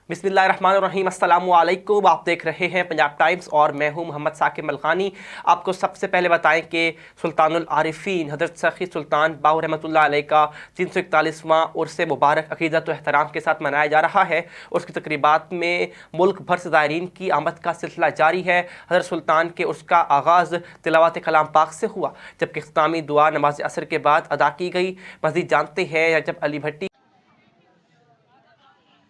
बिस्मिल्लाहिर्रहमानिर्रहीम, अस्सलामु अलैकुम। आप देख रहे हैं पंजाब टाइम्स और मैं हूं मोहम्मद साकिब मलखानी। आपको सबसे पहले बताएं कि सुल्तानुल आरिफीन हज़रत सखी सुल्तान बाहू रहमतुल्लाह अलैह का 341वां उर्स मुबारक अक़ीदत व एहतराम के साथ मनाया जा रहा है। उसकी तकरीबात में मुल्क भर से ज़ायरीन की आमद का सिलसिला जारी है। हज़रत सुल्तान के उर्स का आगाज़ तिलावत कलाम पाक से हुआ, जबकि इख्तितामी दुआ नमाज असर के बाद अदा की गई। मज़ीद जानते हैं जब अली भट्टी।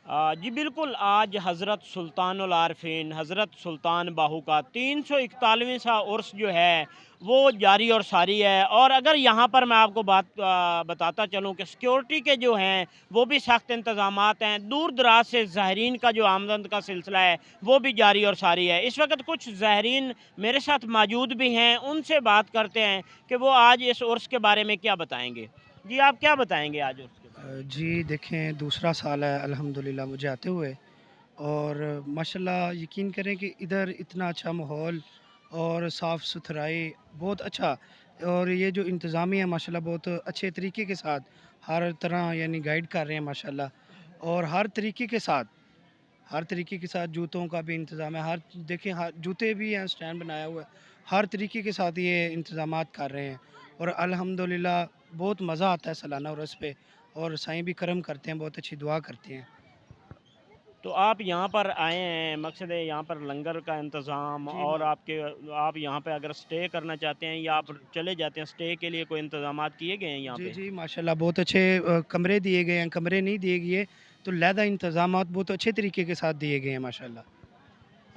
जी बिल्कुल, आज हज़रत सुल्तानुल आरिफीन हज़रत सुल्तान बाहू का 341वां उर्स जो है वो जारी और सारी है। और अगर यहाँ पर मैं आपको बात बताता चलूँ कि सिक्योरिटी के जो हैं वो भी सख्त इंतज़ामात हैं। दूर दराज से ज़ायरीन का जो आमदन का सिलसिला है वो भी जारी और सारी है। इस वक्त कुछ ज़ायरीन मेरे साथ मौजूद भी हैं, उनसे बात करते हैं कि वो आज इस उर्स के बारे में क्या बताएँगे। जी, आप क्या बताएँगे आज उर्स के बारे में? जी देखें, दूसरा साल है अल्हम्दुलिल्लाह मुझे आते हुए, और माशाल्लाह यकीन करें कि इधर इतना अच्छा माहौल और साफ़ सुथराई बहुत अच्छा, और ये जो इंतज़ामिया है माशाल्लाह बहुत अच्छे तरीके के साथ हर तरह यानी गाइड कर रहे हैं माशाल्लाह। और हर तरीके के साथ जूतों का भी इंतज़ाम है। हर देखें, हर जूते भी हैं, स्टैंड बनाया हुआ है, हर तरीके के साथ ये इंतज़ामात कर रहे हैं। और अल्हम्दुलिल्लाह बहुत मज़ा आता है सालाना उर्स पे, और साईं भी करम करते हैं, बहुत अच्छी दुआ करते हैं। तो आप यहाँ पर आए हैं, मकसद है यहाँ पर लंगर का इंतज़ाम, जी और आप यहाँ पे अगर स्टे करना चाहते हैं या आप चले जाते हैं, स्टे के लिए कोई इंतज़ामात किए गए हैं यहाँ जी पे? जी माशाल्लाह बहुत अच्छे कमरे दिए गए हैं, कमरे नहीं दिए गए तो लहदा इंतज़ामात बहुत अच्छे तरीके के साथ दिए गए हैं माशाल्लाह।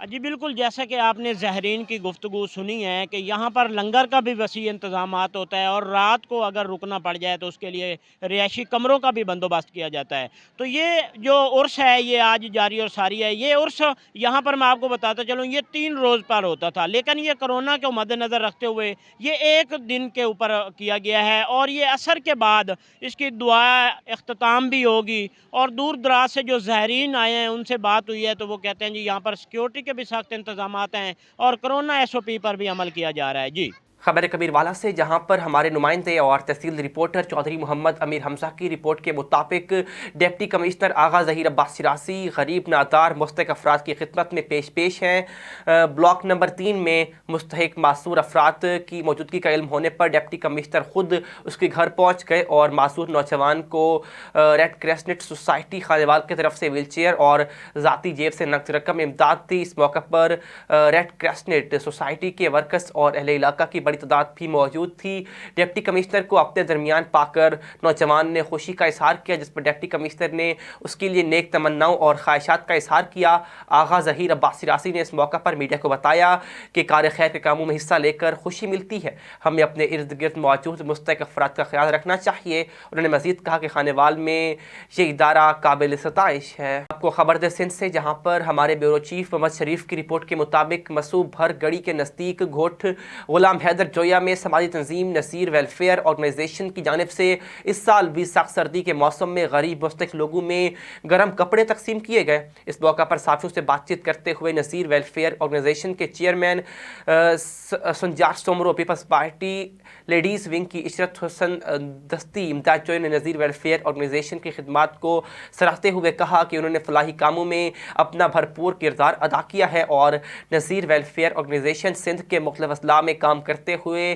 जी बिल्कुल, जैसा कि आपने ज़ायरीन की गुफ्तगू सुनी है कि यहाँ पर लंगर का भी वसी इंतज़ामात होता है, और रात को अगर रुकना पड़ जाए तो उसके लिए रिहायशी कमरों का भी बंदोबस्त किया जाता है। तो ये जो उर्स है ये आज जारी और सारी है। ये उर्स यहाँ पर मैं आपको बताता चलूँ, ये 3 रोज़ पर होता था, लेकिन ये कोरोना को मद्देनज़र रखते हुए ये 1 दिन के ऊपर किया गया है। और ये असर के बाद इसकी दुआ इख्तिताम भी होगी। और दूर दराज से जो ज़ायरीन आए हैं उनसे बात हुई है तो वो कहते हैं जी यहाँ पर सिक्योरिटी के भी सख्त इंतज़ामात हैं और कोरोना एसओपी पर भी अमल किया जा रहा है। जी। खबर कबीर वाला से, जहां पर हमारे नुमाइंदे और तहसील रिपोर्टर चौधरी मोहम्मद अमीर हमजा की रिपोर्ट के मुताबिक डिप्टी कमिश्नर आगा ज़हीर अब्बास सिरासी गरीब नादार मुस्तहिक अफराद की खिदमत में पेश हैं। ब्लॉक नंबर 3 में मुस्तहिक मासूर अफराद की मौजूदगी का इल्म होने पर डिप्टी कमिश्नर खुद उसके घर पहुँच गए और मासूर नौजवान को रेड क्रेसनेट सोसाइटी खानेवाल की तरफ से व्हील चेयर और ज़ाती जेब से नकद रकम इमदाद थी। इस मौके पर रेड क्रेसनेट सोसाइटी के वर्कर्स और अहले इलाका की बड़ी तादाद भी मौजूद थी। डिप्टी कमिश्नर को अपने दरमियान पाकर नौजवान ने खुशी का इजहार किया, जिस पर डिप्टी कमिश्नर ने उसके लिए नेक तमन्नाओं और ख्वाहिशात का इजहार किया। आगा ज़हीर अब्बास सिरासी ने इस मौका पर मीडिया को बताया कि कार खैर के कामों में हिस्सा लेकर खुशी मिलती है, हमें अपने इर्द गिर्द मौजूद मुस्तहिक अफराद का ख्याल रखना चाहिए। उन्होंने मजीद कहा कि खानेवाल में ये इदारा काबिल सताइश है। आपको खबर दे सिंध से, जहाँ पर हमारे ब्यूरो चीफ मोहम्मद शरीफ की रिपोर्ट के मुताबिक मसूब भर गढ़ी के नज़दीक घोट गुलाम हैदर जोया में समाजी तंजीम नसीर वेलफेयर ऑर्गेनाइजेशन की जानिब से इस साल भी सख्त सर्दी के मौसम में गरीब मुस्तहिक लोगों में गर्म कपड़े तकसीम किए गए। इस मौका पर साथियों से बातचीत करते हुए नसीर वेलफेयर ऑर्गेनाइजेशन के chairman Sunjar Soomro, people's party ladies wing की इशरत हुसन दस्ती इमदाद जोया ने नज़ीर वेलफेयर ऑर्गेनाइजेशन की खिदमात को सराहते हुए कहा कि उन्होंने फलाही कामों में अपना भरपूर किरदार अदा किया है और नज़ीर वेलफेयर ऑर्गेनाइजेशन सिंध के मुख्तलिफ अजला में काम करते हुए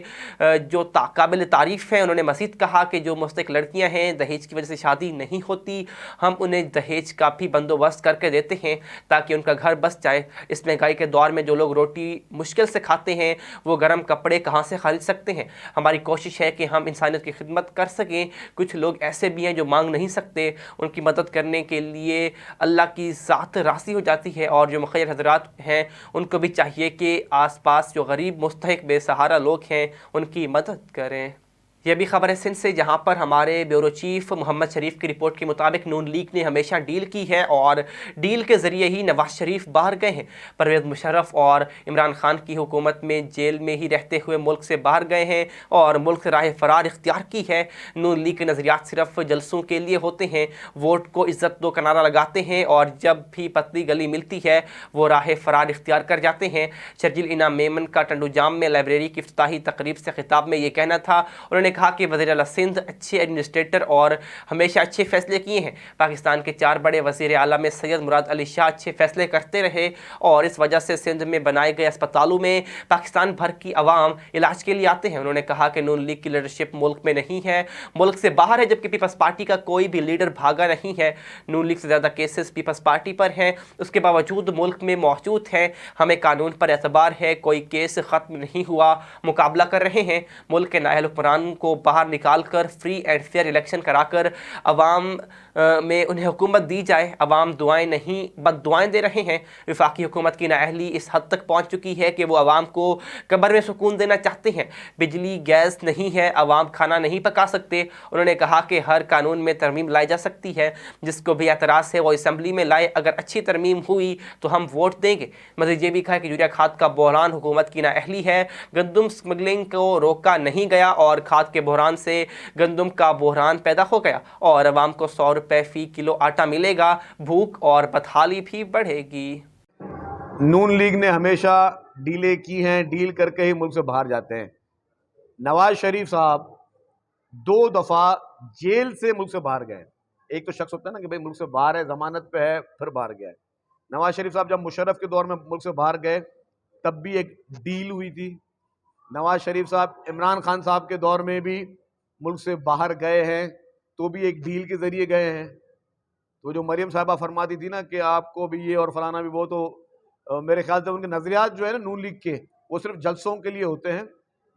जो काबिल तारीफ़ हैं। उन्होंने मज़ीद कहा कि जो मुस्तहिक लड़कियां हैं दहेज की वजह से शादी नहीं होती, हम उन्हें दहेज का भी बंदोबस्त करके देते हैं ताकि उनका घर बस जाए। इस महंगाई के दौर में जो लोग रोटी मुश्किल से खाते हैं वो गर्म कपड़े कहाँ से खरीद सकते हैं। हमारी कोशिश है कि हम इंसानियत की खिदमत कर सकें। कुछ लोग ऐसे भी हैं जो मांग नहीं सकते, उनकी मदद करने के लिए अल्लाह की ज़ात राज़ी हो जाती है। और जो मुखय्यर हज़रात हैं उनको भी चाहिए कि आस पास जो गरीब मुस्तहिक बेसहारा लोग हैं उनकी मदद करें। यह भी खबर है सिंध से, जहां पर हमारे ब्यूरो चीफ मोहम्मद शरीफ की रिपोर्ट के मुताबिक नून लीग ने हमेशा डील की है और डील के ज़रिए ही नवाज शरीफ बाहर गए हैं। परवेज़ मुशर्रफ और इमरान खान की हुकूमत में जेल में ही रहते हुए मुल्क से बाहर गए हैं और मुल्क से राह फरार इख्तियार की है। नून लीग के नज़रियात सिर्फ जलसों के लिए होते हैं, वोट को इज़्ज़त दो का नारा लगाते हैं और जब भी पतली गली मिलती है वो राह फरार इख्तियार कर जाते हैं। शर्जिल इनाम मेमन का टंडू जाम में लाइब्रेरी की इफ्तिताही तकरीब से खिताब में ये कहना था। उन्होंने कहा कि वज़ीर आला सिंध अच्छे एडमिनिस्ट्रेटर और हमेशा अच्छे फैसले किए हैं। पाकिस्तान के 4 बड़े वज़ीर आला में सैयद मुराद अली शाह अच्छे फैसले करते रहे और इस वजह से सिंध में बनाए गए अस्पतालों में पाकिस्तान भर की आवाम इलाज के लिए आते हैं। उन्होंने कहा कि नून लीग की लीडरशिप मुल्क में नहीं है, मुल्क से बाहर है, जबकि पीपल्स पार्टी का कोई भी लीडर भागा नहीं है। नून लीग से ज़्यादा केसेस पीपल्स पार्टी पर हैं, उसके बावजूद मुल्क में मौजूद हैं। हमें कानून पर एतबार है, कोई केस ख़त्म नहीं हुआ, मुकाबला कर रहे हैं। मुल्क के नाअहल हुक्मरान को बाहर निकाल कर फ्री एंड फेयर इलेक्शन कराकर अवाम में उन्हें हुकूमत दी जाए। अवाम दुआएं नहीं बद्दुआएं दे रहे हैं। वफाकी हुकूमत की नाअहली इस हद तक पहुँच चुकी है कि वो अवाम को कब्र में सुकून देना चाहते हैं। बिजली गैस नहीं है, अवाम खाना नहीं पका सकते। उन्होंने कहा कि हर कानून में तरमीम लाई जा सकती है, जिसको भी एतराज़ है वो असम्बली में लाए, अगर अच्छी तरमीम हुई तो हम वोट देंगे। मज़ीद ये भी कहा कि यूरिया खाद का बहरान हुकूमत की नाअहली है, गंदम स्मगलिंग को रोका नहीं गया और खाद के बहरान से गंदम का बहरान पैदा हो गया और अवाम को 100 रुपये फ़ी किलो आटा मिलेगा, भूख और बदहाली भी बढ़ेगी। नून लीग ने हमेशा डीलें की हैं, डील करके ही मुल्क से बाहर जाते हैं। नवाज शरीफ साहब 2 दफ़ा जेल से मुल्क से बाहर गए। एक तो शख्स होता है ना कि भाई मुल्क से बाहर है, ज़मानत पे है, फिर बाहर गया है। नवाज शरीफ साहब जब मुशर्रफ के दौर में मुल्क से बाहर गए तब भी एक डील हुई थी। नवाज शरीफ साहब इमरान खान साहब के दौर में भी मुल्क से बाहर गए हैं, तो भी एक डील के ज़रिए गए हैं। तो जो मरियम साहिबा फरमाती थी ना कि आपको भी ये और फलाना भी वो, तो मेरे ख्याल से उनके नज़रियात जो है ना नून लीग के, वो सिर्फ जलसों के लिए होते हैं,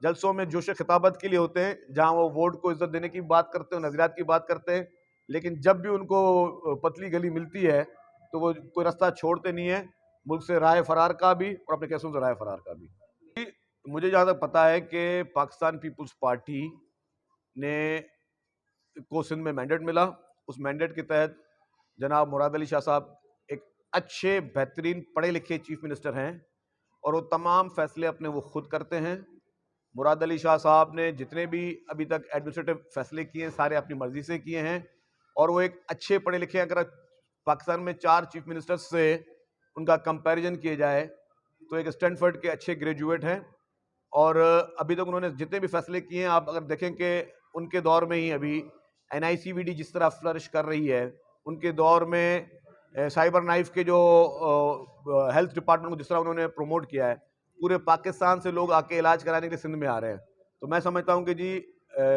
जलसों में जोश खिताबत के लिए होते हैं, जहाँ वो वोट को इज्जत देने की बात करते हैं, नज़रियात की बात करते हैं। लेकिन जब भी उनको पतली गली मिलती है तो वो कोई रास्ता छोड़ते नहीं है, मुल्क से राह फरार का भी और अपने केसों से राह फरार का भी। मुझे जहाँ तक पता है कि पाकिस्तान पीपल्स पार्टी ने को सिंध में मैंडेट मिला। उस मैंडेट के तहत जनाब मुराद अली शाह साहब एक अच्छे बेहतरीन पढ़े लिखे चीफ मिनिस्टर हैं और वो तमाम फैसले अपने वो खुद करते हैं। मुराद अली शाह साहब ने जितने भी अभी तक एडमिनिस्ट्रेटिव फैसले किए हैं सारे अपनी मर्जी से किए हैं और वो एक अच्छे पढ़े लिखे, अगर पाकिस्तान में 4 चीफ मिनिस्टर्स से उनका कंपैरिजन किया जाए तो एक स्टैनफोर्ड के अच्छे ग्रेजुएट हैं और अभी तक उन्होंने जितने भी फैसले किए हैं, आप अगर देखें कि उनके दौर में ही अभी NICVD जिस तरह फ्लरिश कर रही है, उनके दौर में साइबर नाइफ के जो हेल्थ डिपार्टमेंट को जिस तरह उन्होंने प्रमोट किया है, पूरे पाकिस्तान से लोग आके इलाज कराने के लिए सिंध में आ रहे हैं। तो मैं समझता हूँ कि जी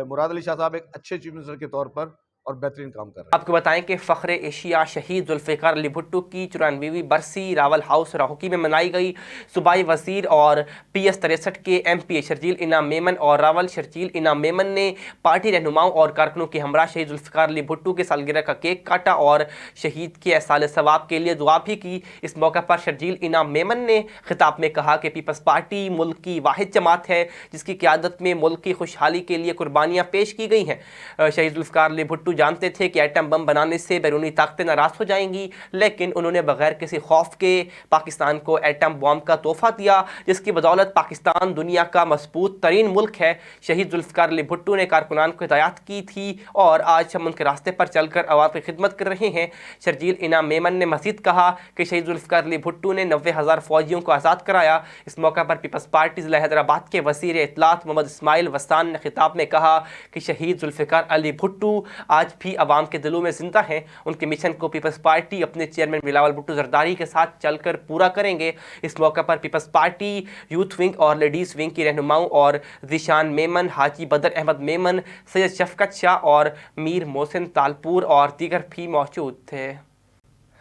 मुराद अली शाह साहब एक अच्छे चीफ मिनिस्टर के तौर पर और बेहतरीन काम कर रहे हैं। आपको बताएं कि फ़ख्र एशिया शहीद जुल्फ़िकार अली भुट्टो की 94वीं बरसी रावल हाउस राहौकी में मनाई गई। सूबाई वज़ीर और PS 63 के MP शर्जील इनाम मेमन और रावल शर्जील इनाम मेमन ने पार्टी रहनुमाओं और कारकुनों के हमरा शहीद जुल्फ़िकार अली भुट्टो के सालगिरह का केक काटा और शहीद के एहसाल सवाब के लिए दुआ भी की। इस मौका पर शर्जील इनाम मेमन ने खिताब में कहा कि पीपल्स पार्टी मुल्क की वाहिद जमात है जिसकी क़यादत में मुल्क की खुशहाली के लिए कुर्बानियाँ पेश की गई हैं। शहीद जुल्फ़िकार अली भुट्टो जानते थे कि एटम बम बनाने से बैरूनी ताकतें नाराज़ हो जाएंगी, लेकिन उन्होंने बगैर किसी खौफ के पाकिस्तान को एटम बम का तोहफा दिया, जिसकी बदौलत पाकिस्तान दुनिया का मजबूत तरीन मुल्क है। शहीद जुल्फ़िकार अली भुट्टो ने कारकुनान को हिदायत की थी और आज हम उनके रास्ते पर चलकर अवाम की खिदमत कर रहे हैं। शर्जील इनाम मेमन ने मज़ीद कहा कि शहीद जुल्फ़िकार अली भुट्टो ने 90,000 फौजियों को आज़ाद कराया। इस मौका पर पीपल्स पार्टी ज़िला हैदराबाद के वज़ीर इत्तलात मोहम्मद इस्माइल वस्तान ने खिताब में कहा कि शहीद जुल्फ़िकार अली भुट्टो आज भी अवाम के दिलों में जिंदा हैं। उनके मिशन को पीपल्स पार्टी अपने चेयरमैन बिलावल भुट्टो जरदारी के साथ चलकर पूरा करेंगे। इस मौका पर पीपल्स पार्टी यूथ विंग और लेडीज़ विंग की रहनुमाओं और ज़ीशान मेमन, हाजी बदर अहमद मेमन, सैयद शफकत शाह और मीर मोहसिन तालपुर और दीगर भी मौजूद थे।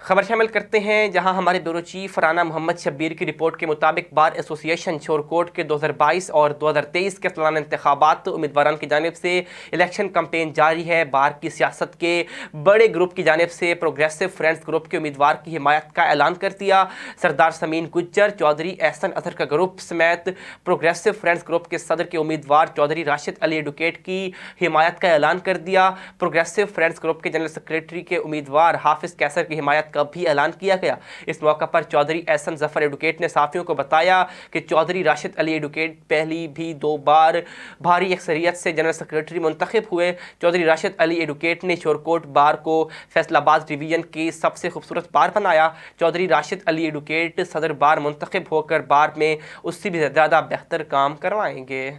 खबर शामिल करते हैं जहां हमारे ब्यूरो चीफ राना मोहम्मद शब्बीर की रिपोर्ट के मुताबिक बार एसोसिएशन शोरकोट के 2022 और 2023 के सालाना इंतखाबात उम्मीदवारों की जानिब से इलेक्शन कैंपेन जारी है। बार की सियासत के बड़े ग्रुप की जानिब से प्रोग्रेसिव फ्रेंड्स ग्रुप के उम्मीदवार की हिमायत का ऐलान कर दिया। सरदार समीन गुज्जर, चौधरी एहसन अजहर का ग्रुप समेत प्रोग्रेसिव फ्रेंड्स ग्रुप के सदर के उम्मीदवार चौधरी राशिद अली एडवोकेट की हिमायत का ऐलान कर दिया। प्रोग्रेसिव फ्रेंड्स ग्रुप के जनरल सेक्रेटरी के उम्मीदवार हाफिज कैसर की हिमायत का भी ऐलान किया गया। इस मौका पर चौधरी एहसन जफर एडवोकेट ने साफियों को बताया कि चौधरी राशिद अली एडवोकेट पहली भी 2 बार भारी अक्सरियत से जनरल सेक्रेटरी मुंतखब हुए। चौधरी राशिद अली एडवोकेट ने शोरकोट बार को फैसलाबाद डिवीजन की सबसे खूबसूरत बार बनाया। चौधरी राशिद अली एडवोकेट सदर बार मुंतखब होकर बार में उससे भी ज़्यादा बेहतर काम करवाएंगे।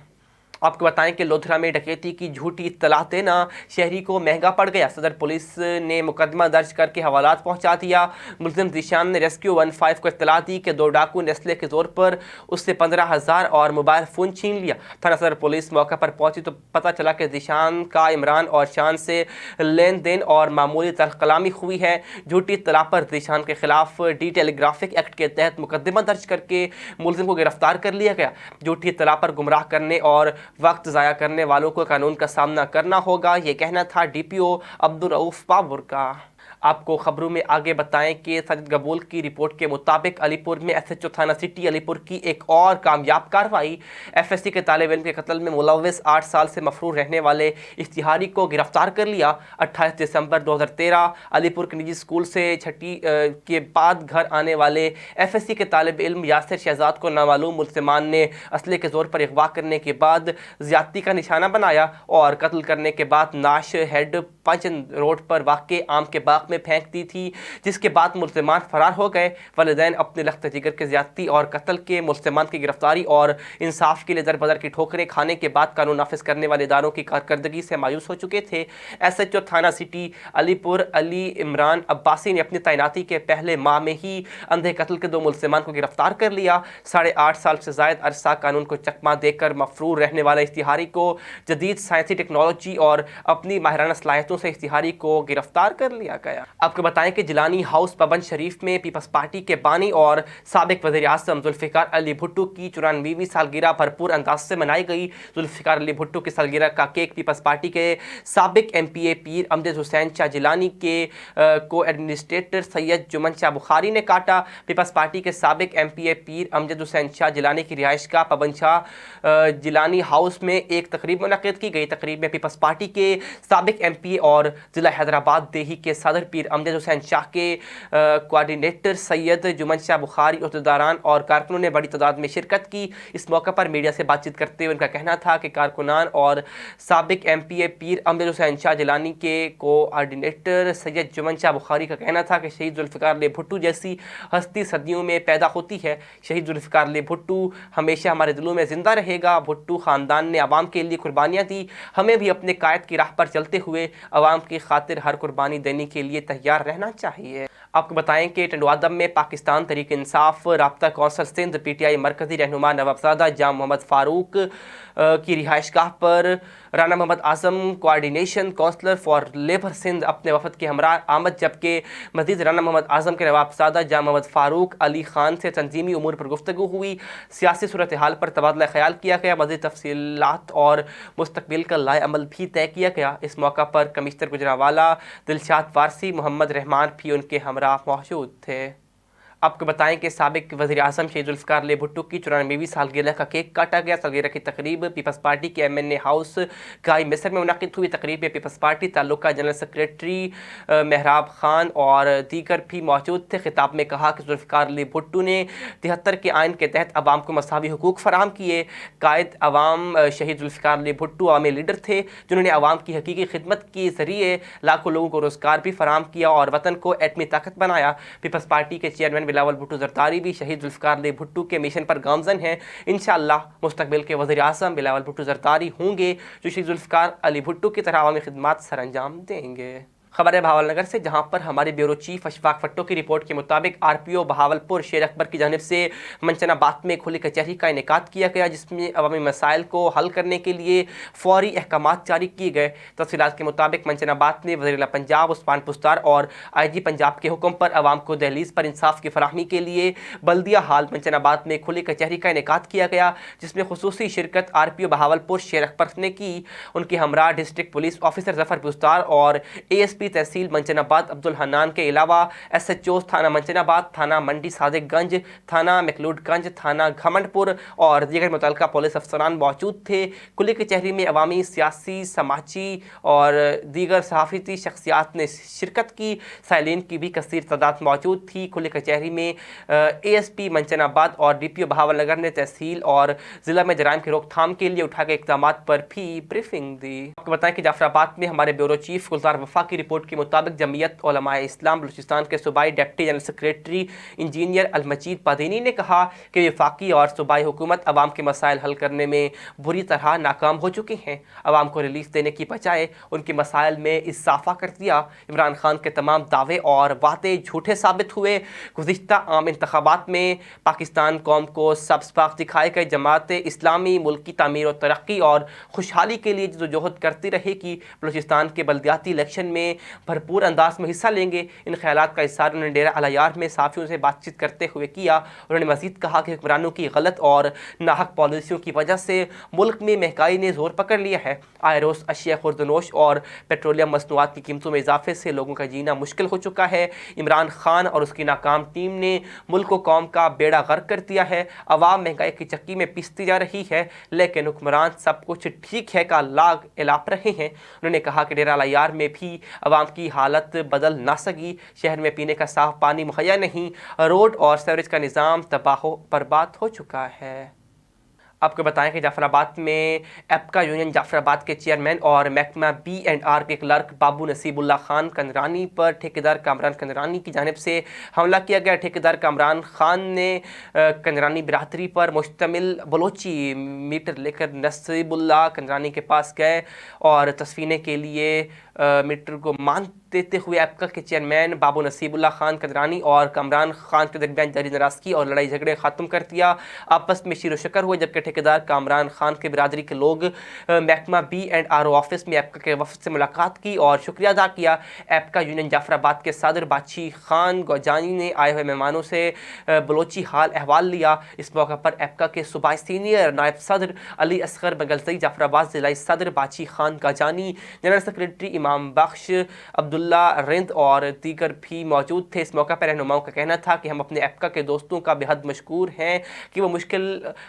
आपको बताएं कि लोधरा में डकैती की झूठी इत्तला देना शहरी को महंगा पड़ गया। सदर पुलिस ने मुकदमा दर्ज करके हवालात पहुंचा दिया। मुलजिम जीशान ने रेस्क्यू 15 को इत्तला दी कि 2 डाकू ने असले के जोर पर उससे 15,000 और मोबाइल फ़ोन छीन लिया। थाना सदर पुलिस मौके पर पहुंची तो पता चला कि जीशान का इमरान और शान से लेन देन और मामूली तलकलामी हुई है। झूठी इत्तला पर जीशान के खिलाफ डी टेलीग्राफिक एक्ट के तहत मुकदमा दर्ज करके मुलजिम को गिरफ्तार कर लिया गया। झूठी इत्तला पर गुमराह करने और वक्त ज़ाया करने वालों को कानून का सामना करना होगा, ये कहना था DPO अब्दुल रऊफ बाबर का। आपको खबरों में आगे बताएं कि साजिद गबूल की रिपोर्ट के मुताबिक अलीपुर में SHO थाना सिटी अलीपुर की एक और कामयाब कार्रवाई। FSC के तालिब इल्म के कत्ल में मुलव्विस 8 साल से मफरूर रहने वाले इश्तिहारी को गिरफ्तार कर लिया। 28 दिसंबर 2013 अलीपुर के निजी स्कूल से छठी के बाद घर आने वाले FSC के तालिब इल्म यासिर शहजाद को नामालूम मुल्ज़िमान ने असले के जोर पर अगवा करने के बाद ज़्यादती का निशाना बनाया और कत्ल करने के बाद नाश हेड पंचन रोड पर वाक़े आम के बाग में फेंक दी थी, जिसके बाद मुल्ज़िमान फरार हो गए। वालिदैन अपने लख्त जिगर के ज़्यादती और कत्ल के मुल्ज़िमान की गिरफ्तारी और इंसाफ के लिए दर बदर की ठोकरें खाने के बाद कानून नाफिज करने वाले इदारों की कारकर्दगी से मायूस हो चुके थे। SHO थाना सिटी अलीपुर अली इमरान अब्बासी ने अपनी तैनाती के पहले माह में ही अंधे कत्ल के 2 मुल्ज़िमान को गिरफ्तार कर लिया। 8.5 साल से ज़ायद अरसा कानून को चकमा देकर मफरूर रहने वाले इश्तिहारी को जदीद साइंसी टेक्नोलॉजी और अपनी माहिराना सलाहियतों से इश्तिहारी को गिरफ्तार कर लिया गया। आपको बताएं कि जिलानी हाउस पाबंद शरीफ में पीपल्स पार्टी के बानी और साबिक वज़ीर आज़म जुल्फ़िकार अली भुट्टो की 94वीं सालगिरह भरपूर अंदाज से मनाई गई। जुल्फ़िकार अली भुट्टो की सालगिरह का केक पीपल्स पार्टी के साबिक MPA पीर अमजद हुसैन शाह जिलानी के को एडमिनिस्ट्रेटर सैयद जुमन शाह बुखारी ने काटा। पीपल्स पार्टी के साबिक MPA पीर अमजद हुसैन शाह जिलानी की रिहाइश का पाबंद शाह जिलानी हाउस में एक तकरीब मुनक़िद की गई। तकरीब में पीपल्स पार्टी के साबिक MPA और ज़िला हैदराबाद देही के सदर पीर अमजद हुसैन शाह के कोऑर्डिनेटर सैयद जुमन शाह बुखारी, अहदेदारान और कारकुनों ने बड़ी तादाद में शिरकत की। इस मौके पर मीडिया से बातचीत करते हुए उनका कहना था कि कारकुनान और साबिक MPA पीर अमजद हुसैन शाह जिलानी के कोऑर्डिनेटर सैयद जुमन शाह बुखारी का कहना था कि शहीद जुल्फ़िकार अली भुट्टो जैसी हस्ती सदियों में पैदा होती है। शहीद जुल्फ़िकार अली भुट्टो हमेशा हमारे दिलों में ज़िंदा रहेगा। भुट्टो ख़ानदान ने आवाम के लिए कुर्बानियाँ दी, हमें भी अपने कायद की राह पर चलते हुए आवाम की खातिर हर कुर्बानी देने के लिए तैयार रहना चाहिए। आपको बताएं कि टंडवादम में पाकिस्तान तहरीक इंसाफ राब्ता कौंसल सिंध PTI मरकज़ी रहनुमा नवाबज़ादा जाम मोहम्मद फ़ारूक की रिहाइशगाह पर Rana Mohammad Azam coordination councillor for labour Sindh अपने वफद के हमरा आमद, जबकि मज़ीद राना मोहम्मद आज़म के नवाबज़ादा जाम मोहम्मद फ़ारूक अली ख़ान से तंजीमी उमूर पर गुफ्तगू हुई। सियासी सूरत हाल पर तबादला ख्याल किया गया। मज़ीद तफसीलात और मुस्तकबिल का लाए अमल भी तय किया गया। इस मौका पर कमिश्नर गुजरावाला दिलशाद वारसी मोहम्मद रहमान भी उनके हमरा मौजूद थे। आपको बताएं कि साबिक वज़ीर आज़म शहीद जुल्फ़िकार अली भुट्टो की 94वीं सालगिरह का केक काटा गया। सालगिरह की तकरीब पीपल्स पार्टी के MNA हाउस गाई मिसर में मुनक़िद हुई। तकरीब में पीपल्स पार्टी ताल्लुका जनरल सेक्रेटरी मेहराब खान और दीगर भी मौजूद थे। खिताब में कहा कि जुल्फ़िकार अली भुट्टो ने 73 के आइन के तहत अवाम को मसावी हुकूक फराहम किए। कायद अवाम शहीद जुल्फ़िकार अली भुट्टो अवामी लीडर थे जिन्होंने अवाम की हकीकी खिदमत के ज़रिए लाखों लोगों को रोज़गार भी फराहम किया और वतन को एटमी ताकत बनाया। पीपल्स पार्टी के चेयरमैन बिलावल भुट्टो ज़रदारी भी शहीद जुल्फ़िकार अली भुट्टो के मिशन पर गामज़न हैं। इंशाअल्लाह मुस्तक़बिल के वज़ीर आज़म बिलावल भुट्टो ज़रदारी होंगे जो शहीद जुल्फ़िकार अली भुट्टो की तरह अवामी खिदमत सर अंजाम देंगे। खबर है बहावलनगर से, जहां पर हमारे ब्यूरो चीफ अशफाक फट्टो की रिपोर्ट के मुताबिक RPO बहावलपुर शेर अकबर की जानिब से मंचनाबाद में खुली कचहरी का इनेकाद किया गया, जिसमें अवामी मसाइल को हल करने के लिए फौरी अहकामात जारी किए गए। तफसीलात के मुताबिक मंचनाबाद में वज़ीर पंजाब उस्मान पुस्तार और IG पंजाब के हुक्म पर आवाम को दहलीज पर इंसाफ की फराहमी के लिए बल्दिया हाल मंचनाबाद में खुली कचहरी का इनेकाद किया गया, जिसमें खुसूसी शिरकत RPO बहावलपुर शेर अकबर ने की। उनके हमरा डिस्ट्रिक्ट पुलिस ऑफिसर जफर पुस्तार और ASP तहसील मंचनाबाद अब्दुल हन्नान के अलावा SHOs थाना मंचनाबाद, थाना मंडी सादिकगंज, थाना मखलूडगंज, थाना घमंडपुर और दीगर मुतल्लिका पुलिस अफसरान मौजूद थे। खुली कचहरी में अवामी, सियासी, समाजी और दीगर सहाफ़ती शख्सियात ने शिरकत की। साइलिन की भी कसीर तादाद मौजूद थी। खुली कचहरी में ASP मंचनाबाद और DPO बहावलनगर ने तहसील और ज़िला में जराइम की रोकथाम के लिए उठाए गए इक़दामात पर भी ब्रीफिंग दी। आपको बताएं कि जाफराबाद में हमारे ब्यूरो चीफ गुलजार वफा की رپورٹ کے مطابق جمعیت علماء اسلام بلوچستان کے صوبائی ڈپٹی جنرل سیکریٹری انجینئر المجید پادینی نے کہا کہ وفاقی اور صوبائی حکومت عوام کے مسائل حل کرنے میں بری طرح ناکام ہو چکی ہیں۔ عوام کو ریلیف دینے کی بجائے ان کے مسائل میں اضافہ کر دیا۔ عمران خان کے تمام دعوے اور وعدے جھوٹے ثابت ہوئے۔ گزشتہ عام انتخابات میں پاکستان قوم کو سبز باغ دکھائے گئے جماعت اسلامی ملک کی تعمیر و ترقی اور خوشحالی کے لیے جدوجہد کرتی رہے گی۔ بلوچستان کے بلدیاتی الیکشن میں بھرپور انداز میں حصہ لیں گے۔ ان خیالات کا اظہار انہوں نے ڈیرہ العیار میں صحافیوں سے بات چیت کرتے ہوئے کیا۔ انہوں نے مزید کہا کہ حکمرانوں کی غلط اور ناحق پالیسیوں کی وجہ سے ملک میں مہنگائی نے زور پکڑ لیا ہے۔ آئے روز اشیاء خوردنوش اور پیٹرولیم مصنوعات کی قیمتوں میں اضافے سے لوگوں کا جینا مشکل ہو چکا ہے۔ عمران خان اور اس کی ناکام ٹیم نے ملک و قوم کا بیڑا غرق کر دیا ہے۔ عوام مہنگائی کی چکی میں پستی جا رہی ہے، لیکن حکمران سب کچھ ٹھیک ہے کا لاگ الاپ رہے ہیں۔ انہوں نے کہا کہ ڈیرہ العیار میں بھی عوام کی حالت بدل نہ سکی۔ شہر میں پینے کا صاف پانی مہیا نہیں، روڈ اور سیوریج کا نظام تباہ و برباد ہو چکا ہے۔ آپ کو بتائیں کہ جعفر آباد میں ایپکا یونین جعفر آباد کے چیئرمین اور محکمہ B&R کے کلرک بابو نصیب اللہ خان کندرانی پر ٹھیکیدار کامران کندرانی کی جانب سے حملہ کیا گیا۔ ٹھیکیدار کامران خان نے کندرانی برادری پر مشتمل بلوچی میٹر لے کر نصیب اللہ کندرانی کے پاس گئے اور تصفینے کے لیے میٹر کو مان دیتے ہوئے ایپکا کے چیئرمین بابو نصیب اللہ خان کندرانی اور کامران خان کے درمیان جاری ناراضگی اور لڑائی جھگڑے ختم کر دیا۔ آپس میں شیر و شکر ہوئے، جبکہ ٹھیکیدار کامران خان کے برادری کے لوگ محکمہ B&R آفس میں ایپکا کے وفد سے ملاقات کی اور شکریہ ادا کیا۔ ایپکا یونین جعفر آباد کے صدر باچی خان گوجانی نے آئے ہوئے مہمانوں سے بلوچی حال احوال لیا۔ اس موقع پر ایپکا کے صوبائی سینئر نائب صدر علی اصغر بنگلزئی، جعفر آباد ضلعی صدر باچی خان گوجانی، جنرل سیکریٹری امام بخش عبداللہ رند اور دیگر بھی موجود تھے۔ اس موقع پر رہنماؤں کا کہنا تھا کہ ہم اپنے ایپکا کے دوستوں کا بے حد مشکور ہیں کہ وہ مشکل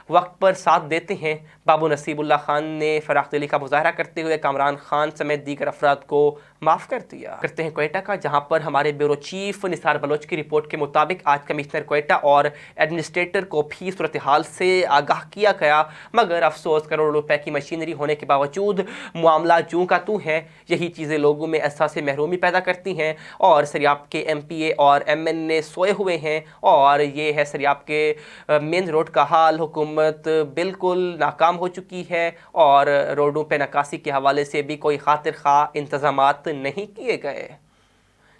وقت پر ساتھ دیتے ہیں۔ بابو نصیب اللہ خان نے فراخ دلی کا مظاہرہ کرتے ہوئے کامران خان سمیت دیگر افراد کو معاف کر دیا۔ کرتے ہیں کوئٹہ کا، جہاں پر ہمارے بیورو چیف نثار بلوچ کی رپورٹ کے مطابق آج کمشنر کوئٹہ اور ایڈمنسٹریٹر کو بھی صورتحال سے آگاہ کیا گیا، مگر افسوس کروڑوں روپے کی مشینری ہونے کے باوجود معاملہ جوں کا توں ہے۔ یہی چیزیں لوگوں میں احساس محرومی پیدا کرتی ہیں اور سریاب کے MPA اور MN سوئے ہوئے ہیں، اور یہ ہے سریاب کے مین روڈ کا حال۔ حکومت بالکل ناکام ہو چکی ہے اور روڈوں پہ نکاسی کے حوالے سے بھی کوئی خاطر خواہ انتظامات نہیں کیے گئے۔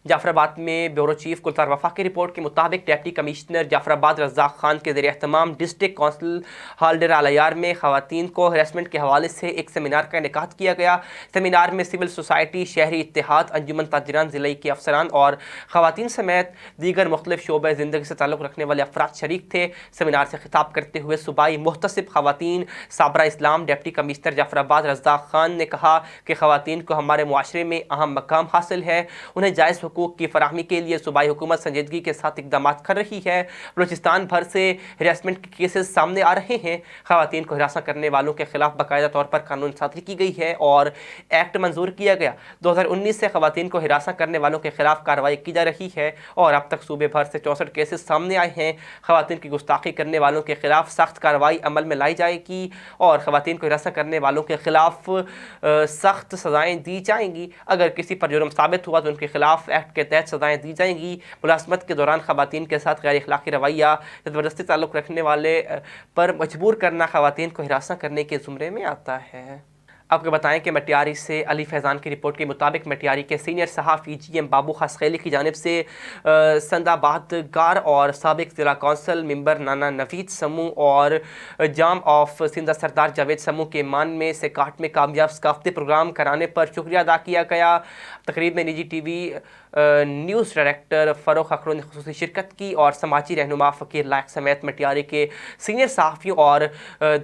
جعفر آباد میں بیورو چیف گلزار وفا کی رپورٹ کے مطابق ڈپٹی کمشنر جعفر آباد رزاق خان کے زیر اہتمام ڈسٹرکٹ کونسل ہال ڈیرہ العیار میں خواتین کو ہراسمنٹ کے حوالے سے ایک سیمینار کا انعقاد کیا گیا۔ سیمینار میں سول سوسائٹی، شہری اتحاد، انجمن تاجران ضلعی کے افسران اور خواتین سمیت دیگر مختلف شعبۂ زندگی سے تعلق رکھنے والے افراد شریک تھے۔ سیمینار سے خطاب کرتے ہوئے صوبائی محتسب خواتین صابرہ اسلام ڈپٹی کمشنر جعفر آباد رزاق خان نے کہا کہ خواتین کو ہمارے معاشرے میں اہم مقام حاصل ہے، انہیں جائز حقوق کی فراہمی کے لیے صوبائی حکومت سنجیدگی کے ساتھ اقدامات کر رہی ہے۔ بلوچستان بھر سے ہراسمنٹ کے کیسز سامنے آ رہے ہیں۔ خواتین کو ہراساں کرنے والوں کے خلاف باقاعدہ طور پر قانون سازی کی گئی ہے اور ایکٹ منظور کیا گیا۔ 2019 سے خواتین کو ہراساں کرنے والوں کے خلاف کارروائی کی جا رہی ہے اور اب تک صوبے بھر سے 64 کیسز سامنے آئے ہیں۔ خواتین کی گستاخی کرنے والوں کے خلاف سخت کارروائی عمل میں لائی جائے گی اور خواتین کو ہراساں کرنے والوں کے خلاف سخت سزائیں دی جائیں گی۔ اگر کسی پر جرم ثابت ہوا تو ان کے خلاف ایکٹ کے تحت سزائیں دی جائیں گی۔ ملازمت کے دوران خواتین کے ساتھ غیر اخلاقی رویہ، زبردستی تعلق رکھنے والے پر مجبور کرنا خواتین کو ہراساں کرنے کے زمرے میں آتا ہے۔ آپ کو بتائیں کہ مٹیاری سے علی فیضان کی رپورٹ کے مطابق مٹیاری کے سینئر صحافی GM بابو خسخیلی کی جانب سے سند آباد گار اور سابق ضلع کونسل ممبر نانا نوید سمو اور جام آف سندھ سردار جاوید سمو کے مان میں سیکاٹ میں کامیاب ثقافتی پروگرام کرانے پر شکریہ ادا کیا گیا۔ تقریب میں نجی TV نیوز ڈائریکٹر فاروق اکرم نے خصوصی شرکت کی اور سماجی رہنما فقیر لائق سمیت مٹیاری کے سینئر صحافیوں اور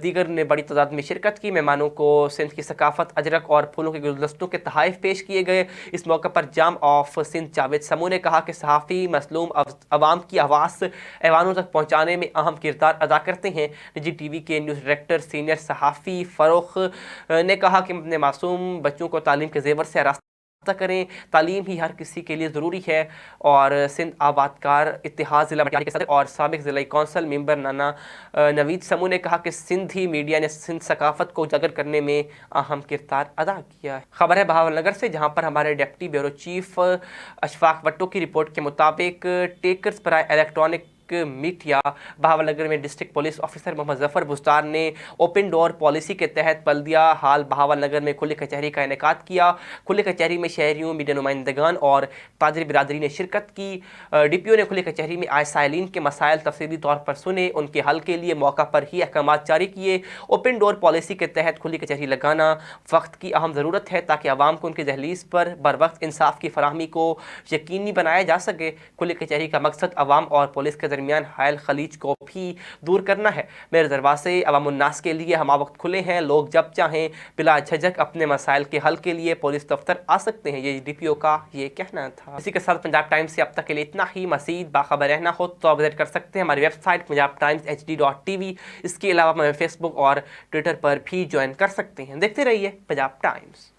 دیگر نے بڑی تعداد میں شرکت کی۔ مہمانوں کو سندھ کی ثقافت، اجرک اور پھولوں کے گلدستوں کے تحائف پیش کیے گئے۔ اس موقع پر جام آف سندھ جاوید سمو نے کہا کہ صحافی مظلوم عوام کی آواز ایوانوں تک پہنچانے میں اہم کردار ادا کرتے ہیں۔ نجی TV کے نیوز ڈائریکٹر سینئر صحافی فاروق نے کہا کہ اپنے معصوم بچوں کو تعلیم کے زیور سے کریں. تعلیم ہی ہر کسی کے لیے ضروری ہے. اور سندھ آبادکار اتحاد ضلع مٹیاری کے صدر اور سابق ضلعی کونسل ممبر نانا نوید سمو نے کہا کہ سندھی میڈیا نے سندھ ثقافت کو اجاگر کرنے میں اہم کردار ادا کیا ہے. خبر ہے بہاول نگر سے, جہاں پر ہمارے ڈپٹی بیورو چیف اشفاق وٹو کی رپورٹ کے مطابق ٹیکرز پر الیکٹرانک میڈیا بہاول نگر میں ڈسٹرکٹ پولیس آفیسر محمد ظفر بزدار نے اوپن ڈور پالیسی کے تحت بلدیہ ہال بہاول نگر میں کھلی کچہری کا انعقاد کیا. کھلی کچہری میں شہریوں, میڈیا نمائندگان اور تاجر برادری نے شرکت کی. ڈی پی او نے کھلی کچہری میں آئے سائلین کے مسائل تفصیلی طور پر سنے, ان کے حل کے لیے موقع پر ہی احکامات جاری کیے. اوپن ڈور پالیسی کے تحت کھلی کچہری لگانا وقت کی اہم ضرورت ہے تاکہ عوام کو ان کی دہلیز پر بروقت انصاف کی فراہمی کو یقینی بنایا جا سکے. کھلی کچہری کا مقصد عوام اور پولیس کے درمیان حائل خلیج کو بھی دور کرنا ہے. میرے دروازے عوام الناس کے لیے ہمہ وقت کھلے ہیں, لوگ جب چاہیں بلا جھجک اپنے مسائل کے حل کے لیے پولیس دفتر آ سکتے ہیں. یہ ڈی پی او کا یہ کہنا تھا. اسی کے ساتھ پنجاب ٹائمز سے اب تک کے لیے اتنا ہی. مزید باخبر رہنا ہو تو آپ وزٹ کر سکتے ہیں ہماری website Punjab Times HD.TV. اس کے علاوہ ہمیں فیس بک اور ٹویٹر پر بھی جوائن کر سکتے ہیں. دیکھتے رہیے پنجاب ٹائمز.